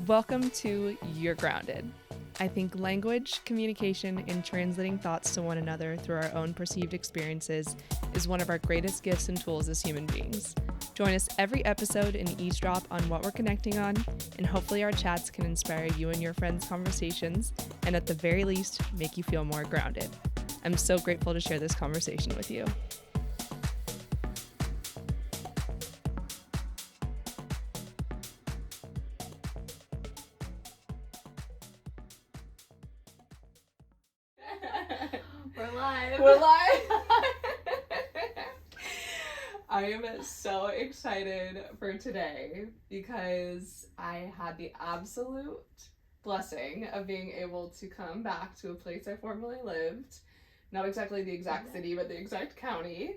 Welcome to You're Grounded. I think language, communication, and translating thoughts to one another through our own perceived experiences is one of our greatest gifts and tools as human beings. Join us every episode and eavesdrop on what we're connecting on, and hopefully our chats can inspire you and your friends' conversations, and at the very least, make you feel more grounded. I'm so grateful to share this conversation with you. We're live. I am so excited for today because I had the absolute blessing of being able to come back to a place I formerly lived. Not exactly the exact city, but the exact county.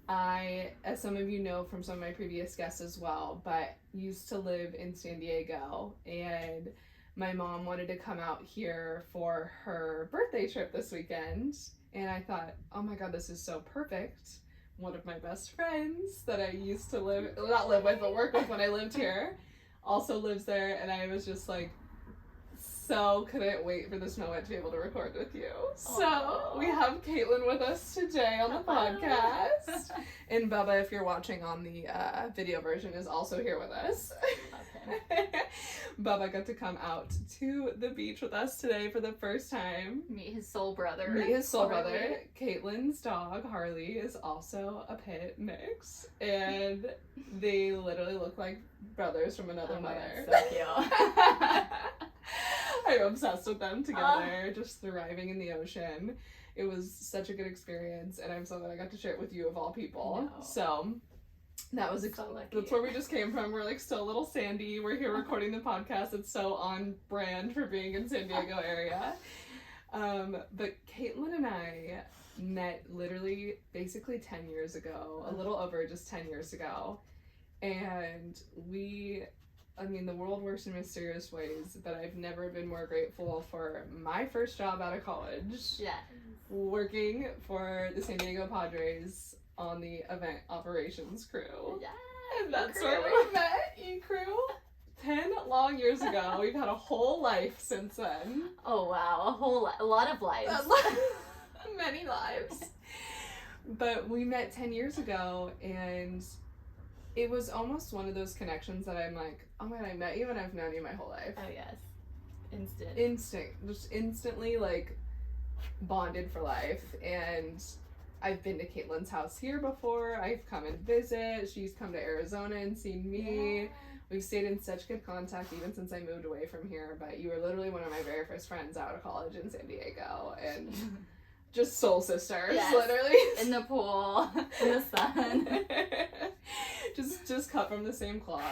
I, as some of you know from some of my previous guests as well, but used to live in San Diego, and my mom wanted to come out here for her birthday trip this weekend, and I thought, oh my god, this is so perfect. One of my best friends that I used to not live with, but work with when I lived here, also lives there, and I was just like, so couldn't wait for this moment to be able to record with you. So we have Kaitlyn with us today on the podcast. And Bubba, if you're watching on the video version, is also here with us. Okay. Bubba got to come out to the beach with us today for the first time. Meet his soul brother. Kaitlyn's dog, Harley, is also a pit mix. And they literally look like brothers from another mother. God, so cute. I'm obsessed with them together, just thriving in the ocean. It was such a good experience, and I'm so glad I got to share it with you of all people. So that was that's where we just came from. We're like still a little sandy. We're here recording the podcast. It's so on brand for being in San Diego area. But Kaitlyn and I met literally basically 10 years ago, a little over just 10 years ago. And the world works in mysterious ways, but I've never been more grateful for my first job out of college. Yeah. Working for the San Diego Padres on the event operations crew. Yeah. And that's where we met, E-Crew. 10 long years ago. We've had a whole life since then. Oh wow, a lot of lives. Many lives. But we met 10 years ago, and it was almost one of those connections that I'm like, oh man, I met you and I've known you my whole life. Oh yes. Just instantly like bonded for life. And I've been to Kaitlyn's house here before. I've come and visit. She's come to Arizona and seen me. Yeah. We've stayed in such good contact even since I moved away from here. But you were literally one of my very first friends out of college in San Diego. And just soul sisters, yes. Literally. In the pool, in the sun. just cut from the same cloth.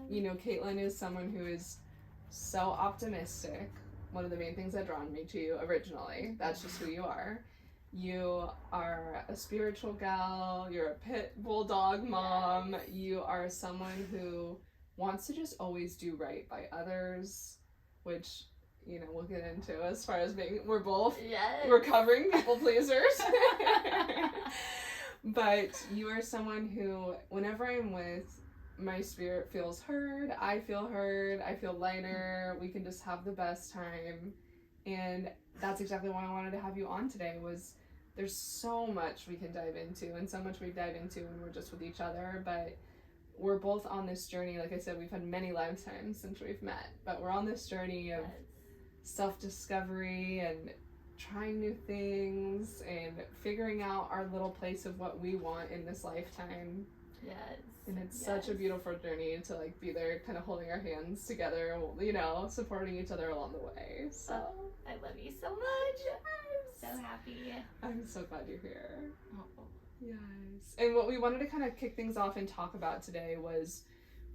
You know, Kaitlyn is someone who is so optimistic. One of the main things that drawn me to you originally. That's just who you are. You are a spiritual gal. You're a pit bulldog mom. Yes. You are someone who wants to just always do right by others, which, you know, we'll get into as far as we're both recovering people pleasers. But you are someone who, whenever I'm with, my spirit feels heard, I feel lighter, we can just have the best time. And that's exactly why I wanted to have you on today, was there's so much we can dive into, and so much we dive into when we're just with each other, but we're both on this journey. Like I said, we've had many lifetimes since we've met, but we're on this journey of self-discovery and trying new things and figuring out our little place of what we want in this lifetime. Yes. And it's such a beautiful journey to like be there kind of holding our hands together, you know, supporting each other along the way. So I love you so much. I'm so happy. I'm so glad you're here. Oh. Yes. And what we wanted to kind of kick things off and talk about today was,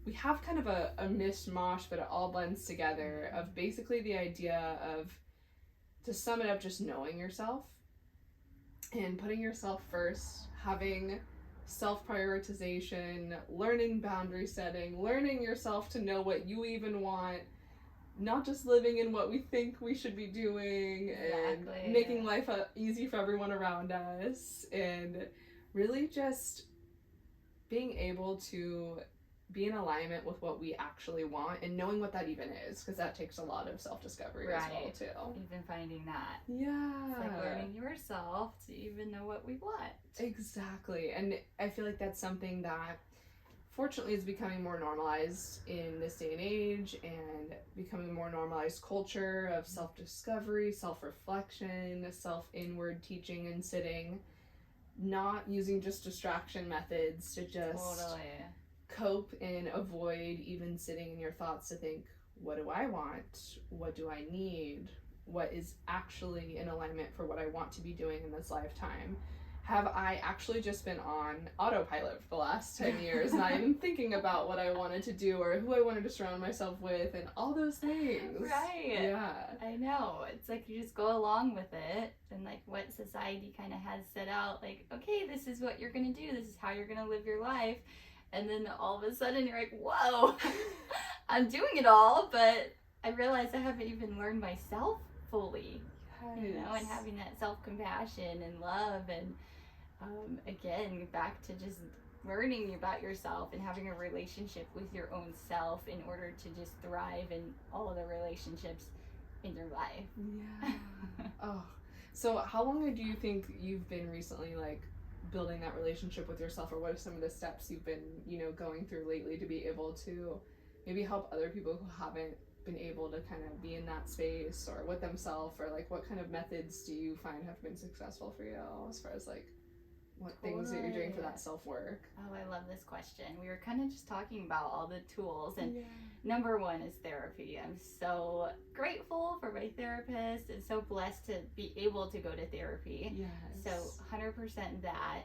we have kind of a mishmash, but it all blends together, of basically the idea of, to sum it up, just knowing yourself and putting yourself first, having self-prioritization, learning boundary setting, learning yourself to know what you even want, not just living in what we think we should be doing, and making life easy for everyone around us, and really just being able to be in alignment with what we actually want and knowing what that even is, because that takes a lot of self-discovery as well too. Even finding that. Yeah. It's like learning yourself to even know what we want. Exactly. And I feel like that's something that fortunately is becoming more normalized in this day and age, and becoming a more normalized culture of self-discovery, self-reflection, self-inward teaching and sitting, not using just distraction methods to just cope and avoid even sitting in your thoughts to think, what do I want? What do I need? What is actually in alignment for what I want to be doing in this lifetime? Have I actually just been on autopilot for the last 10 years, not even thinking about what I wanted to do or who I wanted to surround myself with and all those things? Right. Yeah. I know. It's like you just go along with it, and like what society kind of has set out, like, okay, this is what you're going to do. This is how you're going to live your life. And then all of a sudden you're like, whoa, I'm doing it all, but I realize I haven't even learned myself fully. Yes. You know, and having that self-compassion and love, and again, back to just learning about yourself and having a relationship with your own self in order to just thrive in all of the relationships in your life. Yeah. Oh, so how long do you think you've been recently like building that relationship with yourself, or what are some of the steps you've been, you know, going through lately to be able to maybe help other people who haven't been able to kind of be in that space or with themselves, or like what kind of methods do you find have been successful for you as far as like what things that you're doing for that self-work? Oh, I love this question. We were kind of just talking about all the tools, and number one is therapy. I'm so grateful for my therapist and so blessed to be able to go to therapy. Yes. So 100% that.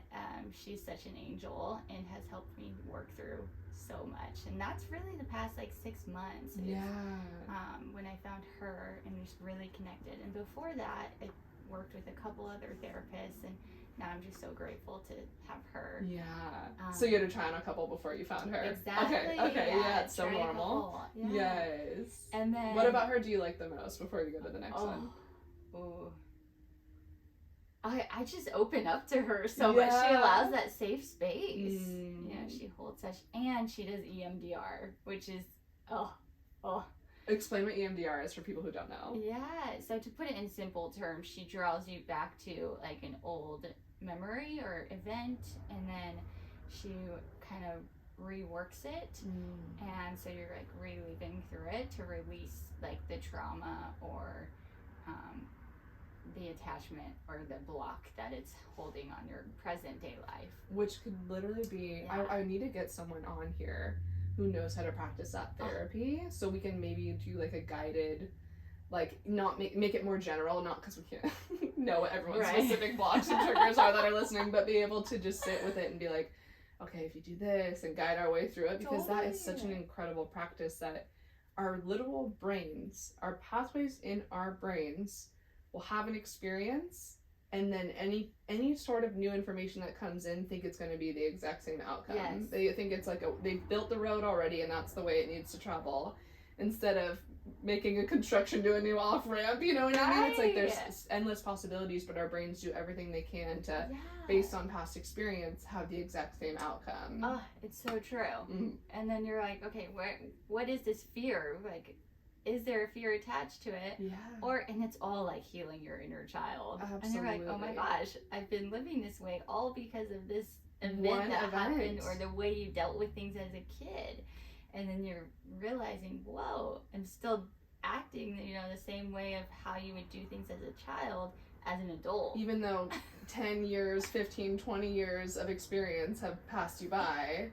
She's such an angel and has helped me work through so much. And that's really the past like 6 months. When I found her and just really connected. And before that, I worked with a couple other therapists, and now I'm just so grateful to have her. Yeah. So you had to try on a couple before you found her. Exactly. Okay. Yeah, it's so normal. Yeah. Yes. And then what about her do you like the most before you go to the next one? Ooh. I just open up to her so much. She allows that safe space. You know, she holds such, and she does EMDR, which is Explain what EMDR is for people who don't know. Yeah, so to put it in simple terms, she draws you back to like an old memory or event, and then she kind of reworks it, and so you're like reliving through it to release like the trauma or the attachment or the block that it's holding on your present day life. Which could literally be, I need to get someone on here who knows how to practice that therapy, so we can maybe do like a guided, like not make it more general, not because we can't know what everyone's specific blocks and triggers are that are listening, but be able to just sit with it and be like, okay, if you do this, and guide our way through it, because that is such an incredible practice that our literal brains, our pathways in our brains will have an experience, and then any sort of new information that comes in think it's going to be the exact same outcome. Yes. They think it's like they've built the road already and that's the way it needs to travel, instead of making a construction to a new off ramp. You know what I mean? It's like there's endless possibilities, but our brains do everything they can to, based on past experience, have the exact same outcome. Oh, it's so true. Mm-hmm. And then you're like, okay, what is this fear? Like, is there a fear attached to it? Yeah. And it's all like healing your inner child. Absolutely. And you're like, oh my gosh, I've been living this way all because of this event happened, or the way you dealt with things as a kid. And then you're realizing, whoa, I'm still acting, the same way of how you would do things as a child as an adult. Even though 10 years, 15, 20 years of experience have passed you by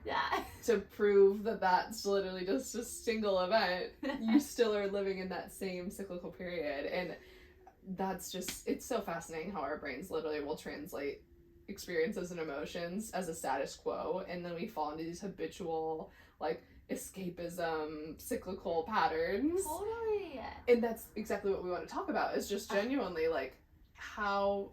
to prove that that's literally just a single event, you still are living in that same cyclical period. And that's just, it's so fascinating how our brains literally will translate experiences and emotions as a status quo, and then we fall into these habitual, like, escapism, cyclical patterns. Totally. And that's exactly what we want to talk about, is just genuinely, like, how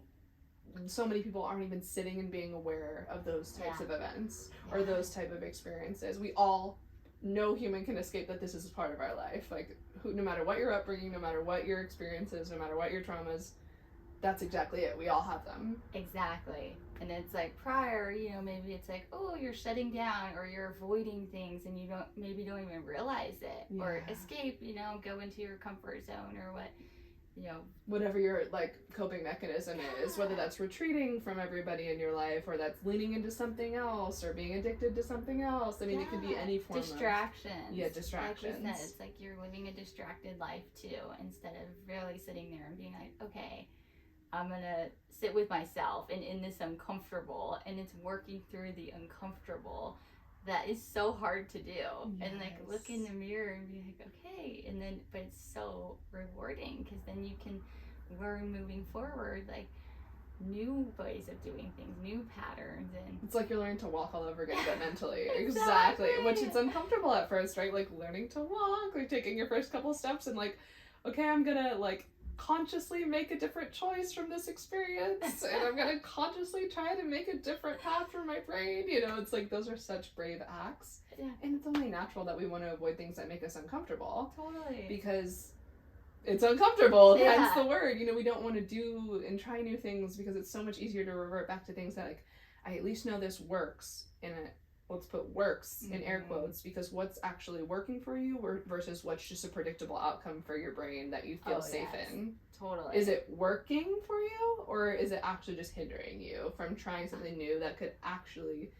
so many people aren't even sitting and being aware of those types of events or those type of experiences. We all, no human can escape that this is part of our life. Like, no matter what your upbringing, no matter what your experiences, no matter what your traumas, That's exactly it. We all have them. Exactly. And it's like prior, you know, maybe it's like, oh, you're shutting down or you're avoiding things and you don't even realize it. Yeah. Or escape, you know, go into your comfort zone or what, you know. Whatever your, like, coping mechanism is, whether that's retreating from everybody in your life or that's leaning into something else or being addicted to something else. I mean, it could be any form distractions. Yeah, distractions. Like we said, it's like you're living a distracted life too, instead of really sitting there and being like, okay, I'm gonna sit with myself and in this uncomfortable, and it's working through the uncomfortable that is so hard to do. Yes. And like look in the mirror and be like, okay, and then but it's so rewarding because then you can learn moving forward like new ways of doing things, new patterns, and it's like you're learning to walk all over again, but mentally. Exactly. Which it's uncomfortable at first, right? Like learning to walk, like taking your first couple steps and like, okay, I'm gonna like consciously make a different choice from this experience and I'm gonna consciously try to make a different path for my brain. You know, it's like those are such brave acts. Yeah. And it's only natural that we want to avoid things that make us uncomfortable. Totally. Because it's uncomfortable. Yeah. Hence the word. You know, we don't want to do and try new things because it's so much easier to revert back to things that like, I at least know this works in it. Let's put works in air quotes because what's actually working for you versus what's just a predictable outcome for your brain that you feel safe in. Totally. Is it working for you or is it actually just hindering you from trying something new that could actually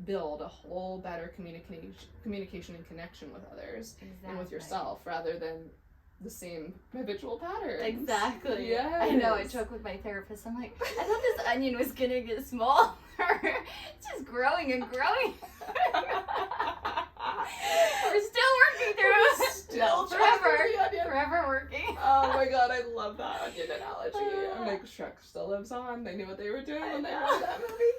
build a whole better communication and connection with others and with yourself rather than the same habitual patterns. Exactly. Yeah. I know. I joke with my therapist. I'm like, I thought this onion was gonna get smaller. It's just growing and growing. We're still working through it. Still forever working. Oh my god, I love that onion analogy. I'm like, Shrek still lives on. They knew what they were doing when they wrote that movie.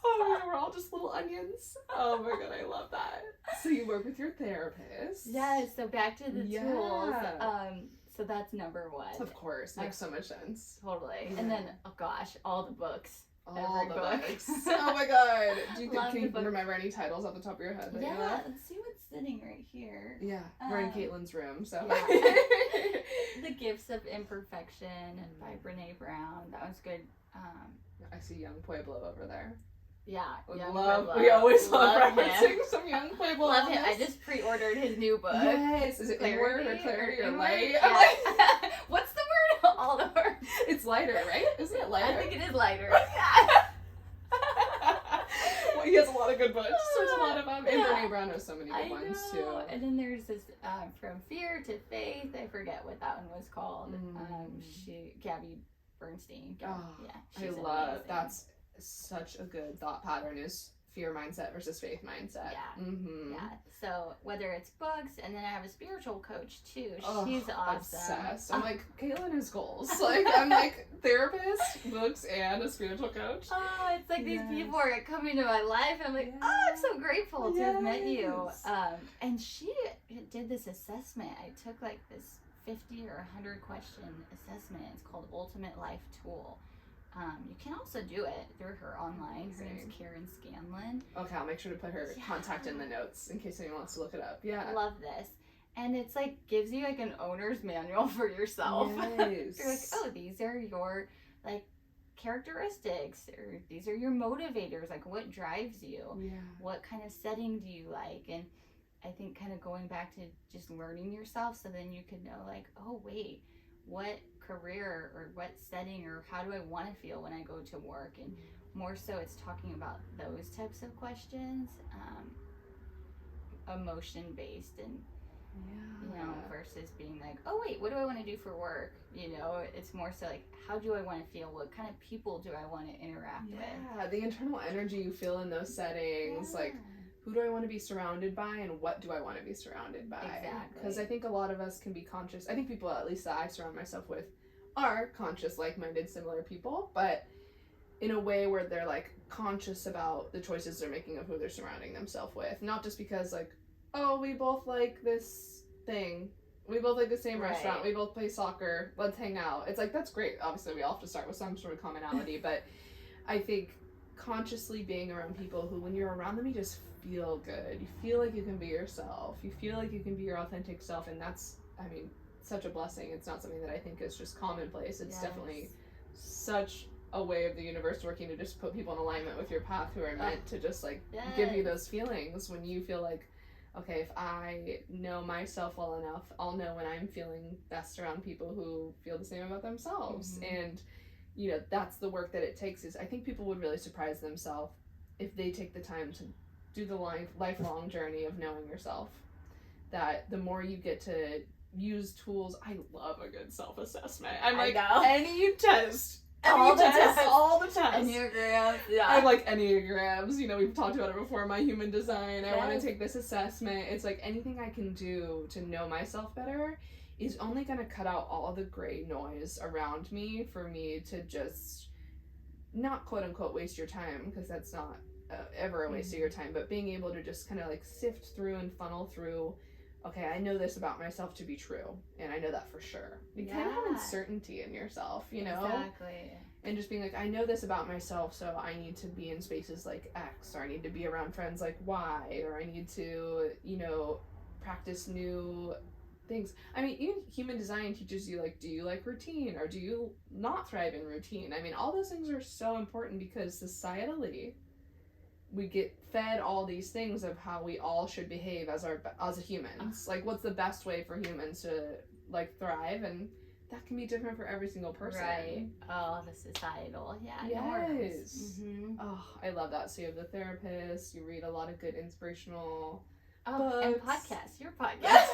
Oh my god, we're all just little onions. Oh my god, I love that. So you work with your therapist. Yes, so back to the tools. So that's number one. Of course, makes so much sense. Totally. Yeah. And then, oh gosh, all the books. All the books. Oh my god. Can you remember any titles off the top of your head? Yeah, let's see what's sitting right here. Yeah, we're in Kaitlyn's room, so. Yeah. The Gifts of Imperfection by Brene Brown. That was good. I see Young Pueblo over there. Yeah, we always love referencing some Young Pueblo. Love him. I just pre-ordered his new book. Yes. Is it Inward or Clarity or Light? Yeah. What's the word? All the words. It's lighter, right? Isn't it lighter? I think it is lighter. Well, he has a lot of good books. There's a lot of them. And Brene Brown has so many good ones too. And then there's this From Fear to Faith. I forget what that one was called. Gabby Bernstein. Oh, yeah, I love amazing. That's such a good thought pattern is fear mindset versus faith mindset. Yeah. Mm-hmm. Yeah. So whether it's books, and then I have a spiritual coach too. She's awesome. Obsessed. I'm like, Kaitlyn has goals. Like I'm like therapist, books, and a spiritual coach. Oh, it's like these people are coming to my life. I'm like, oh, I'm so grateful to have met you. And she did this assessment. I took like this 50 or 100 question assessment. It's called Ultimate Life Tool. You can also do it through her online. Her name's Karen Scanlon. Okay, I'll make sure to put her contact in the notes in case anyone wants to look it up. Yeah. Love this. And it's like gives you like an owner's manual for yourself. Yes. You're like, oh, these are your like characteristics, or these are your motivators. Like what drives you? Yeah. What kind of setting do you like? And I think kind of going back to just learning yourself, so then you could know like, oh wait, what career or what setting or how do I want to feel when I go to work? And more so it's talking about those types of questions, emotion based, and you know, versus being like, oh wait, what do I want to do for work? You know, it's more so like, how do I want to feel? What kind of people do I want to interact with? Yeah, the internal energy you feel in those settings, like who do I want to be surrounded by and what do I want to be surrounded by? Exactly. Because I think a lot of us can be conscious. I think people, at least that I surround myself with, are conscious, like-minded, similar people, but in a way where they're like conscious about the choices they're making of who they're surrounding themselves with. Not just because like, oh, we both like this thing. We both like the same restaurant. We both play soccer. Let's hang out. It's like, that's great. Obviously, we all have to start with some sort of commonality, but I think consciously being around people who, when you're around them, you just feel good. You feel like you can be yourself. You feel like you can be your authentic self, and that's, I mean, such a blessing. It's not something that I think is just commonplace. It's definitely such a way of the universe working to just put people in alignment with your path who are meant to just like give you those feelings when you feel like, okay, if I know myself well enough, I'll know when I'm feeling best around people who feel the same about themselves. And you know, that's the work that it takes. Is I think people would really surprise themselves if they take the time to do the lifelong journey of knowing yourself. That the more you get to use tools, I love a good self-assessment. I'm like, any test. All the tests. Enneagrams, yeah. I like Enneagrams. You know, we've talked about it before. My human design. I want to take this assessment. It's like anything I can do to know myself better is only going to cut out all the gray noise around me for me to just not quote unquote waste your time, because that's not ever a waste of your time, but being able to just kind of like sift through and funnel through, okay, I know this about myself to be true, and I know that for sure. You kind of have uncertainty in yourself, you know? Exactly. And just being like, I know this about myself, so I need to be in spaces like X, or I need to be around friends like Y, or I need to, you know, practice new things. I mean, even human design teaches you, like, do you like routine, or do you not thrive in routine? I mean, all those things are so important because societally, we get fed all these things of how we all should behave as humans. Like, what's the best way for humans to, like, thrive? And that can be different for every single person. Right. Oh, the societal. Yeah. Yes. Oh, I love that. So you have the therapist, you read a lot of good inspirational books. And podcasts. Your podcast.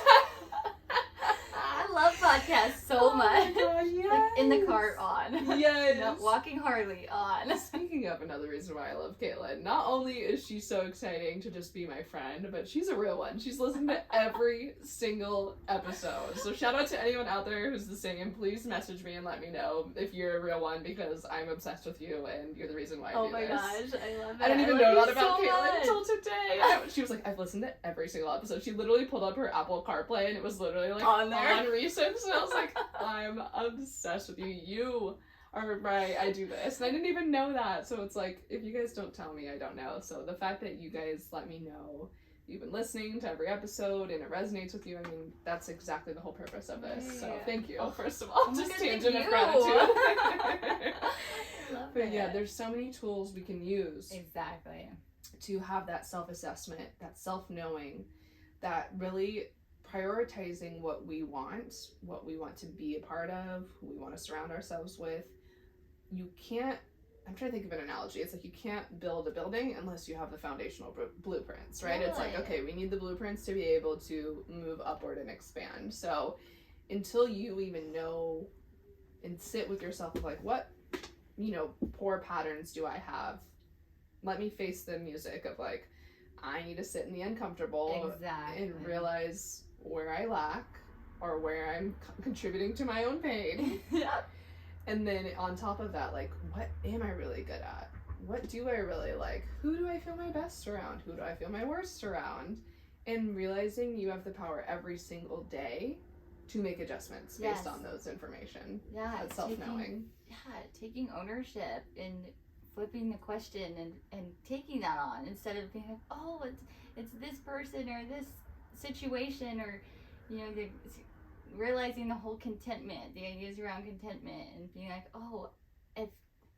I love podcasts so much. God, yes. Like in the car on. Yes. You know, walking Harley on. Speaking of another reason why I love Kaitlyn, not only is she so exciting to just be my friend, but she's a real one. She's listened to every single episode. So shout out to anyone out there who's the same. Please message me and let me know if you're a real one, because I'm obsessed with you and you're the reason why I do this. Oh my gosh, I love it. I didn't even know that about Kaitlyn until today. She was like, I've listened to every single episode. She literally pulled up her Apple CarPlay and it was literally like on recent. And I was like, I'm obsessed with you. You are right. I do this. And I didn't even know that. So it's like, if you guys don't tell me, I don't know. So the fact that you guys let me know you've been listening to every episode and it resonates with you, I mean, that's exactly the whole purpose of this. So thank you, first of all. Just tangent of gratitude. But yeah, there's so many tools we can use. Exactly. To have that self-assessment, that self-knowing, that really prioritizing what we want to be a part of, who we want to surround ourselves with. You can't, I'm trying to think of an analogy. It's like you can't build a building unless you have the foundational blueprints, right? Really? It's like, okay, we need the blueprints to be able to move upward and expand. So until you even know and sit with yourself of like, what, you know, poor patterns do I have? Let me face the music of like, I need to sit in the uncomfortable and realize where I lack or where I'm contributing to my own pain. And then on top of that, like, what am I really good at? What do I really like? Who do I feel my best around? Who do I feel my worst around? And realizing you have the power every single day to make adjustments based on those information. Yeah. That self-knowing. Taking ownership and flipping the question and taking that on instead of being like, oh, it's this person or this situation, or, you know, realizing the whole contentment, the ideas around contentment, and being like, oh, if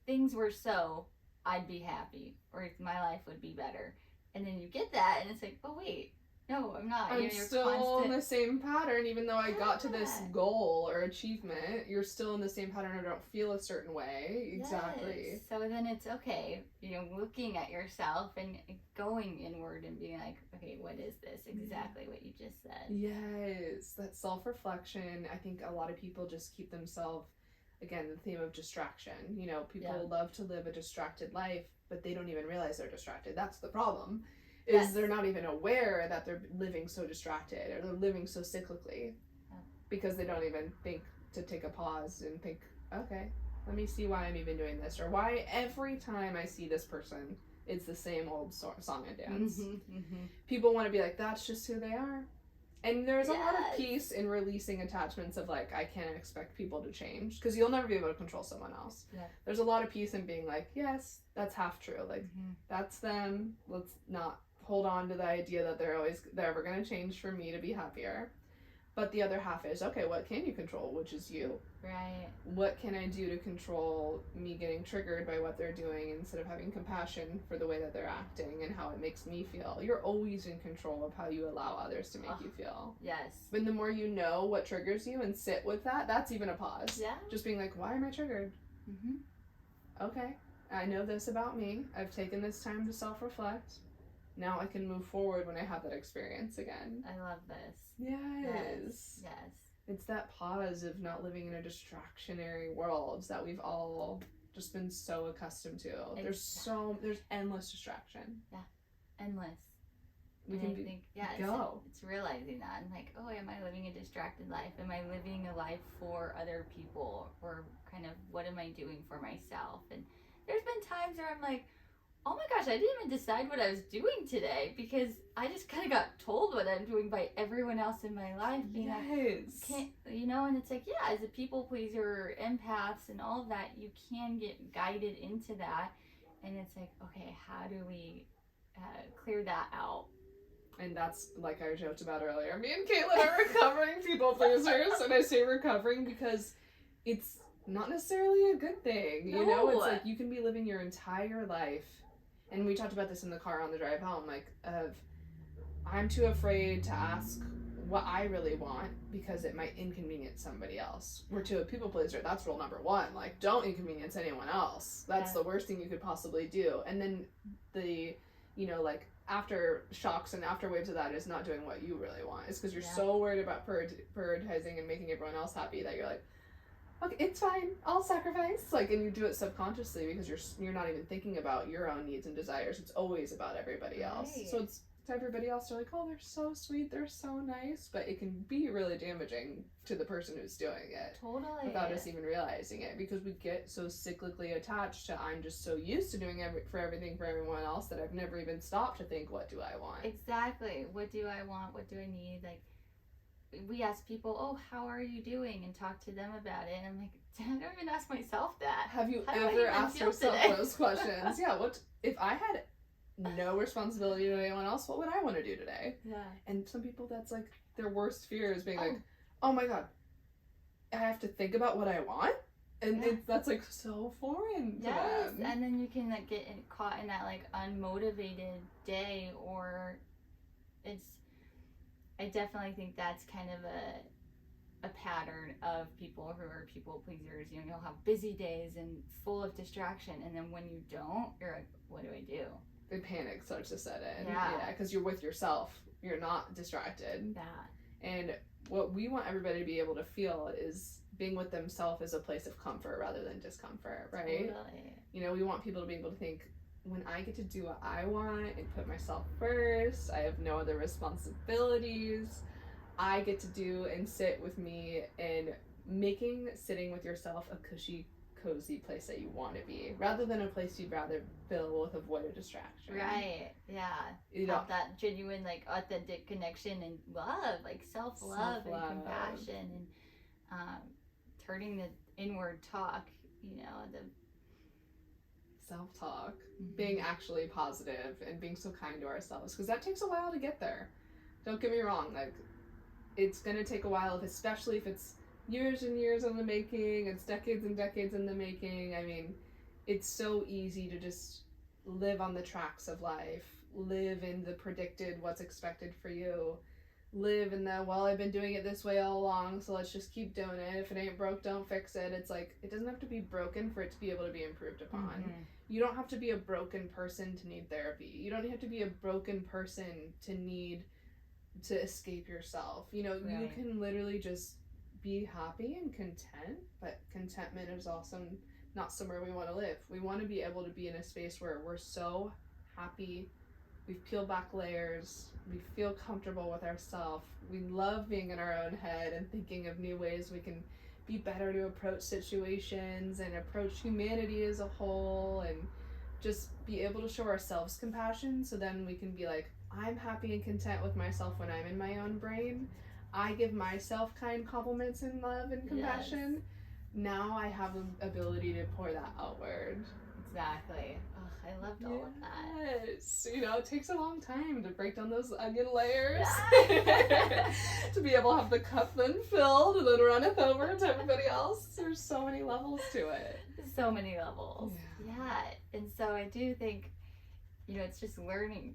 things were so, I'd be happy, or my life would be better. And then you get that, and it's like, oh, wait, no, I'm not. I'm still in the same pattern, even though I got to this goal or achievement. You're still in the same pattern, or don't feel a certain way. Exactly. Yes. So then it's okay, you know, looking at yourself and going inward and being like, okay, what is this? Exactly what you just said. Yes, that self-reflection. I think a lot of people just keep themselves, again, the theme of distraction. You know, people love to live a distracted life, but they don't even realize they're distracted. That's the problem. They're not even aware that they're living so distracted, or they're living so cyclically, because they don't even think to take a pause and think, okay, let me see why I'm even doing this, or why every time I see this person, it's the same old song and dance. People want to be like, that's just who they are. And there's a lot of peace in releasing attachments of like, I can't expect people to change, because you'll never be able to control someone else. There's a lot of peace in being like, yes, that's half true. Like, that's them. Let's not hold on to the idea that they're ever going to change for me to be happier. But the other half is, okay, what can you control, which is you? Right. What can I do to control me getting triggered by what they're doing instead of having compassion for the way that they're acting and how it makes me feel? You're always in control of how you allow others to make you feel. Yes. But the more you know what triggers you and sit with that, that's even a pause. Yeah. Just being like, why am I triggered? Okay, I know this about me. I've taken this time to self-reflect. Now I can move forward when I have that experience again. I love this. Yes. Yes. It's that pause of not living in a distractionary world that we've all just been so accustomed to. Exactly. There's endless distraction. Yeah, endless. We can go. It's realizing that. I'm like, oh, am I living a distracted life? Am I living a life for other people? Or kind of, what am I doing for myself? And there's been times where I'm like, oh my gosh, I didn't even decide what I was doing today because I just kind of got told what I'm doing by everyone else in my life. Being like, and it's like, yeah, as a people pleaser, empaths, and all of that, you can get guided into that. And it's like, okay, how do we clear that out? And that's, like I joked about earlier, me and Kaitlyn are recovering people pleasers. And I say recovering because it's not necessarily a good thing. No. You know, it's like you can be living your entire life. And we talked about this in the car on the drive home, like, I'm too afraid to ask what I really want because it might inconvenience somebody else. We're to a people pleaser. That's rule number one. Like, don't inconvenience anyone else. That's the worst thing you could possibly do. And then the, like, after shocks and after waves of that is not doing what you really want. It's because you're so worried about prioritizing and making everyone else happy that you're like, okay, it's fine, I'll sacrifice. Like, and you do it subconsciously because you're not even thinking about your own needs and desires. It's always about everybody else. Right. So it's to everybody else, they're like, oh, they're so sweet, they're so nice, but it can be really damaging to the person who's doing it. Totally. Without us even realizing it, because we get so cyclically attached to, I'm just so used to doing everything for everyone else that I've never even stopped to think, what do I want? Exactly. What do I want? What do I need? Like, we ask people, oh, how are you doing? And talk to them about it. And I'm like, I don't even ask myself that. Have you ever asked yourself those questions? Yeah, what if I had no responsibility to anyone else, what would I want to do today? Yeah. And some people, that's like their worst fear is being like, oh my god, I have to think about what I want? And that's like so foreign to them. And then you can like get caught in that like unmotivated day, or I definitely think that's kind of a pattern of people who are people pleasers. You'll have busy days and full of distraction, and then when you don't, you're like, what do I do? The panic starts to set in. Yeah, because you're with yourself. You're not distracted. Yeah. And what we want everybody to be able to feel is being with themselves is a place of comfort rather than discomfort, right? Totally. We want people to be able to think, when I get to do what I want and put myself first, I have no other responsibilities. I get to do and sit with me and making sitting with yourself a cushy, cozy place that you want to be, rather than a place you'd rather fill with avoided distraction. Right. Yeah. Have that genuine, like, authentic connection and love, like self-love and compassion, and turning the inward talk, the self-talk, being actually positive and being so kind to ourselves, because that takes a while to get there. Don't get me wrong, like, it's gonna take a while, especially if it's years and years in the making, it's decades and decades in the making. I mean, it's so easy to just live on the tracks of life, live in the predicted what's expected for you, live in the, well, I've been doing it this way all along, so let's just keep doing it. If it ain't broke, don't fix it. It's like, it doesn't have to be broken for it to be able to be improved upon. You don't have to be a broken person to need therapy. You don't have to be a broken person to escape yourself. You can literally just be happy and content, but contentment is also not somewhere we want to live. We want to be able to be in a space where we're so happy, we've peeled back layers, we feel comfortable with ourselves, we love being in our own head and thinking of new ways we can be better to approach situations and approach humanity as a whole, and just be able to show ourselves compassion, so then we can be like, I'm happy and content with myself when I'm in my own brain. I give myself kind compliments and love and compassion. Yes. Now I have the ability to pour that outward. Exactly. Oh, I loved all of that. Yes. You know, it takes a long time to break down those onion layers. Yeah. To be able to have the cup then filled and then run it over to everybody else. There's so many levels to it. So many levels. Yeah. And so I do think, you know, it's just learning.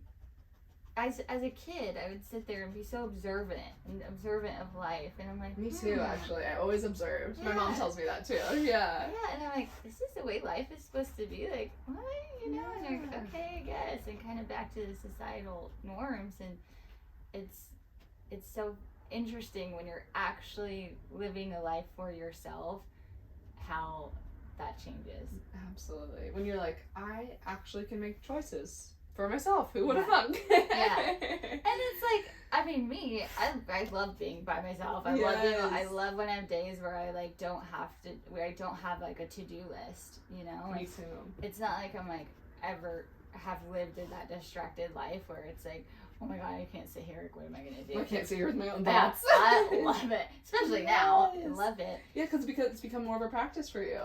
As a kid, I would sit there and be so observant of life, and I'm like, me too, actually. I always observed. Yeah. My mom tells me that too. Yeah. Yeah, and I'm like, this is the way life is supposed to be. Like, what? You know? Yeah. And I'm like, okay, I guess. And kind of back to the societal norms, and it's so interesting when you're actually living a life for yourself, how that changes. Absolutely. When you're like, I actually can make choices for myself. Who would have thunk? Yeah. And it's like, I mean, me, I love being by myself. I love when I have days where I like don't have like a to-do list, you know? Me too. It's not like I'm like ever have lived in that distracted life where it's like, oh my god, I can't sit here, like, what am I gonna do? I can't sit here with my own thoughts. I love it. Especially now. I love it. Yeah, because it's become more of a practice for you.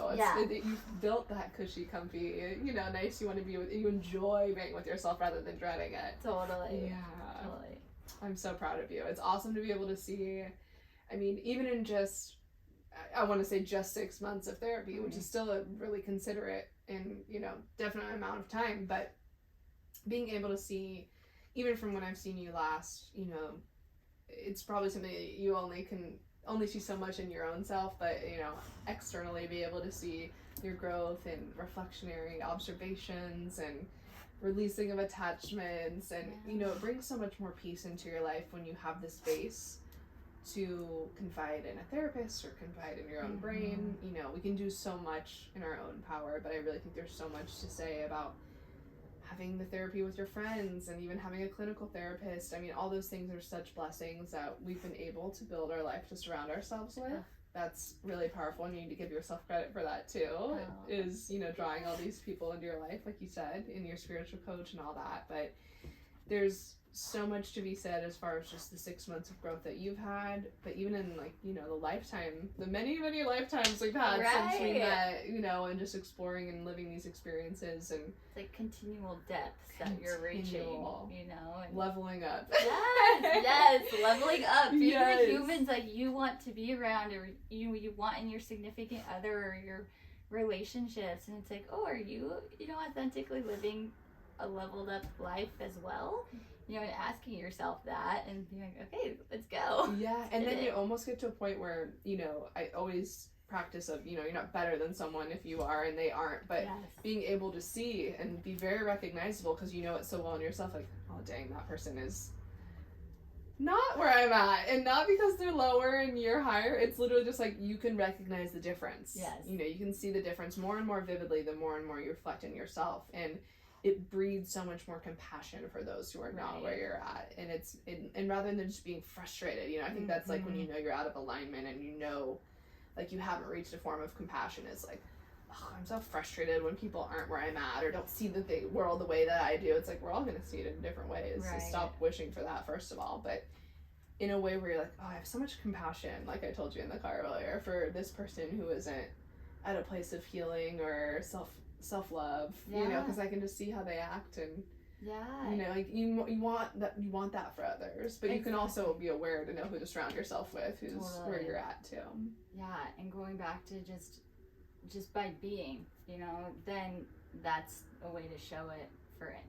You've built that cushy, comfy, you know, nice, you want to be with, you enjoy being with yourself rather than dreading it. Totally. Yeah. Totally. I'm so proud of you. It's awesome to be able to see, I mean, even in just, I want to say just 6 months of therapy, which is still a really considerate and, you know, definite amount of time, but being able to see, even from when I've seen you last, you know, it's probably something that you only see so much in your own self, but, you know, externally be able to see your growth and reflectionary observations and releasing of attachments, and you know, it brings so much more peace into your life when you have the space to confide in a therapist or confide in your own brain. You know, we can do so much in our own power, but I really think there's so much to say about having the therapy with your friends and even having a clinical therapist. I mean, all those things are such blessings that we've been able to build our life to surround ourselves with. That's really powerful, and you need to give yourself credit for that too. Is, you know, drawing all these people into your life, like you said, in your spiritual coach and all that. But there's so much to be said as far as just the 6 months of growth that you've had, but even in, like, you know, the many lifetimes we've had since we met, you know, and just exploring and living these experiences, and it's like continual depths that you're reaching, you know, and leveling up. Yes, leveling up. Being the humans like you want to be around, or you want in your significant other or your relationships, and it's like, oh, are you know, authentically living a leveled up life as well? You know, and asking yourself that and being like, okay, let's go. Yeah, and then you almost get to a point where, you know, I always practice of, you know, you're not better than someone if you are and they aren't, but being able to see and be very recognizable because you know it so well in yourself, like, oh dang, that person is not where I'm at, and not because they're lower and you're higher. It's literally just like you can recognize the difference. You know, you can see the difference more and more vividly the more and more you reflect in yourself, and it breeds so much more compassion for those who are not where you're at. And and rather than just being frustrated, you know, I think that's like when you know you're out of alignment and you know, like, you haven't reached a form of compassion. It's like, oh, I'm so frustrated when people aren't where I'm at or don't see the world the way that I do. It's like, we're all going to see it in different ways. So stop wishing for that, first of all. But in a way where you're like, oh, I have so much compassion, like I told you in the car earlier, for this person who isn't at a place of healing or self-love, you know, because I can just see how they act, and you know, like, you want that for others, but you can also be aware to know who to surround yourself with, who's where you're at too. And going back to just by being, you know, then that's a way to show it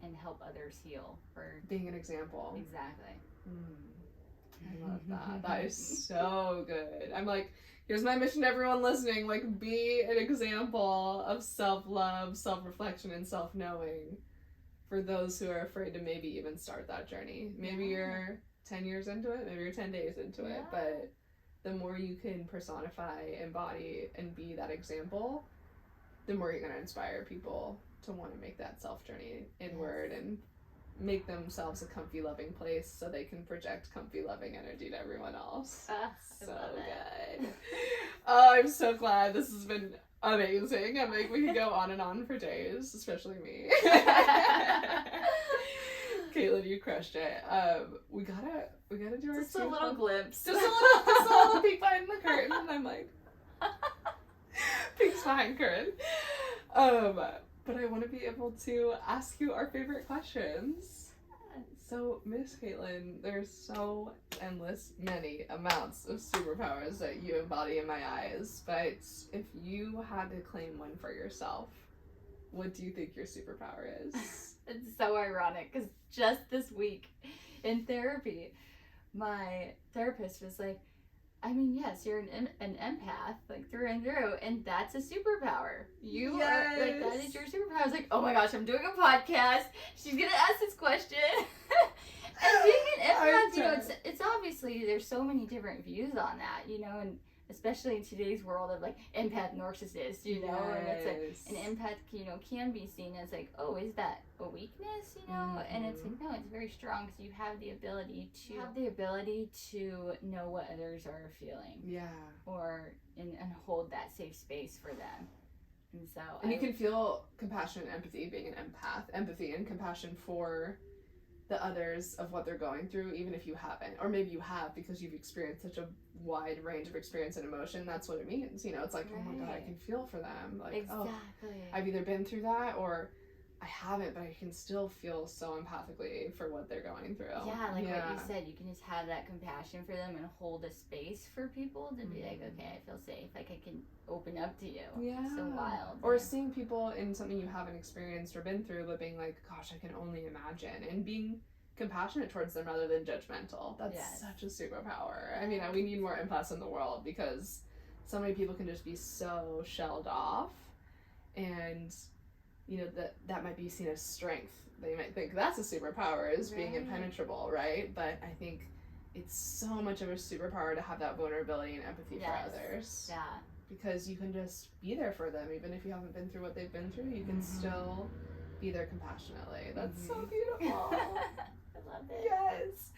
and help others heal, for being an example. Exactly. I love that. That is so good. I'm like, here's my mission to everyone listening, like, be an example of self-love, self-reflection, and self-knowing for those who are afraid to maybe even start that journey. Maybe you're 10 years into it, maybe you're 10 days into it, but the more you can personify, embody, and be that example, the more you're going to inspire people to want to make that self-journey inward and make themselves a comfy, loving place so they can project comfy, loving energy to everyone else. So good. Oh, I'm so glad. This has been amazing. I'm like, we could go on and on for days, especially me. Kaitlyn, you crushed it. We gotta do our just a little glimpse. Just a little peek behind the curtain, and I'm like, peeks behind curtain. but I want to be able to ask you our favorite questions. So, Miss Kaitlyn, there's so endless many amounts of superpowers that you embody in my eyes, but if you had to claim one for yourself, what do you think your superpower is? It's so ironic because just this week in therapy, my therapist was like, I mean, yes, you're an empath, like through and through, and that's a superpower. You are, like, that is your superpower. I was like, oh my gosh, I'm doing a podcast. She's going to ask this question. And being an empath, you know, it's obviously, there's so many different views on that, you know, and especially in today's world of like empath narcissist, you know, and it's like an empath, you know, can be seen as like, oh, is that a weakness, you know? And it's like, no, it's very strong because you have the ability to know what others are feeling, or and hold that safe space for them. And so you can feel compassion and empathy being an empath, empathy and compassion for the others of what they're going through, even if you haven't, or maybe you have because you've experienced such a wide range of experience and emotion. That's what it means, you know. It's like, oh my god, I can feel for them, like, exactly. Oh, I've either been through that or I haven't, but I can still feel so empathically for what they're going through. What you said, you can just have that compassion for them and hold a space for people to be like, okay, I feel safe, like I can open up to you. So wild. Or seeing people in something you haven't experienced or been through, but being like, gosh, I can only imagine, and being compassionate towards them rather than judgmental. That's such a superpower. I mean, we need more empaths in the world because so many people can just be so shelled off, and you know, that might be seen as strength. They might think that's a superpower, is being impenetrable, right? But I think it's so much of a superpower to have that vulnerability and empathy for others. Yeah. Because you can just be there for them, even if you haven't been through what they've been through, you can still be there compassionately. That's so beautiful. I love it. Yes.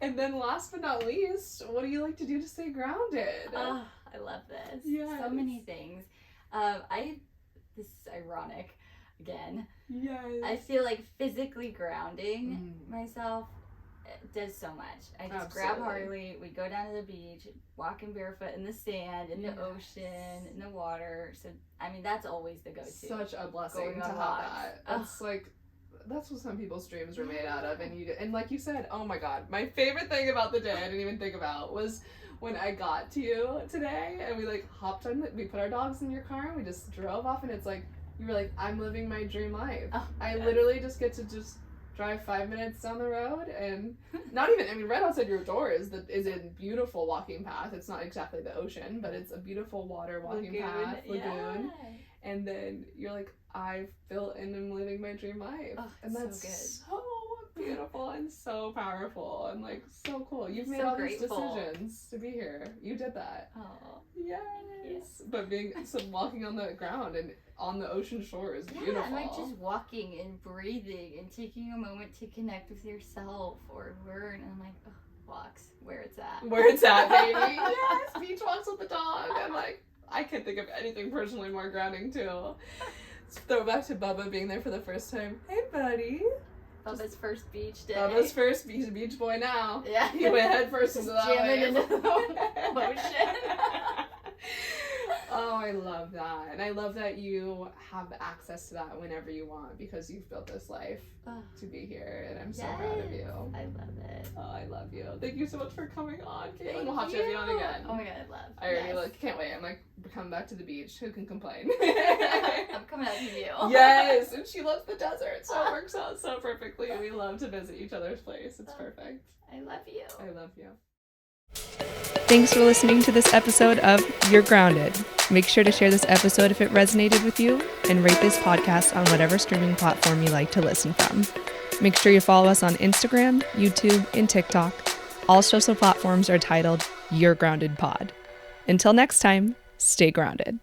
And then last but not least, what do you like to do to stay grounded? Oh, I love this. Yes. So many things. This is ironic. Again, I feel like physically grounding myself does so much. I just grab Harley, we go down to the beach, walking barefoot in the sand, in the ocean, in the water. So, I mean, that's always the go-to. Such a blessing to have that. That's like, that's what some people's dreams are made out of. And like you said, oh my god, my favorite thing about the day I didn't even think about was when I got to you today and we like hopped on, we put our dogs in your car and we just drove off, and it's like, you were like, I'm living my dream life. I literally just get to just drive 5 minutes down the road, and not even, I mean, right outside your door is a beautiful walking path. It's not exactly the ocean, but it's a beautiful water walking path, lagoon. And then you're like, I've built and am living my dream life. And that's so beautiful and so powerful and like so cool. You've made all these decisions to be here. You did that. Oh. Yes. But walking on the ground and on the ocean shore is beautiful. And like just walking and breathing and taking a moment to connect with yourself or learn. And I'm like, oh, walks, where it's at. Where it's at, baby. Yes, beach walks with the dog. I'm like, I can't think of anything personally more grounding too. Let's throw back to Bubba being there for the first time. Hey, buddy. Bubba's first beach day. Bubba's first, he's a beach boy now. Yeah. He went head first into that jamming wave. into the ocean. Oh, I love that. And I love that you have access to that whenever you want because you've built this life to be here. And I'm so proud of you. I love it. Oh, I love you. Thank you so much for coming on, Kaitlyn. We'll have to have you on again. Oh my god, I love. I already can't wait. I'm like, coming back to the beach. Who can complain? I'm coming out to you. Yes, and she loves the desert, so it works out so perfectly. We love to visit each other's place. It's perfect. I love you. I love you. Thanks for listening to this episode of You're Grounded. Make sure to share this episode if it resonated with you, and rate this podcast on whatever streaming platform you like to listen from. Make sure you follow us on Instagram, YouTube, and TikTok. All social platforms are titled You're Grounded Pod. Until next time, stay grounded.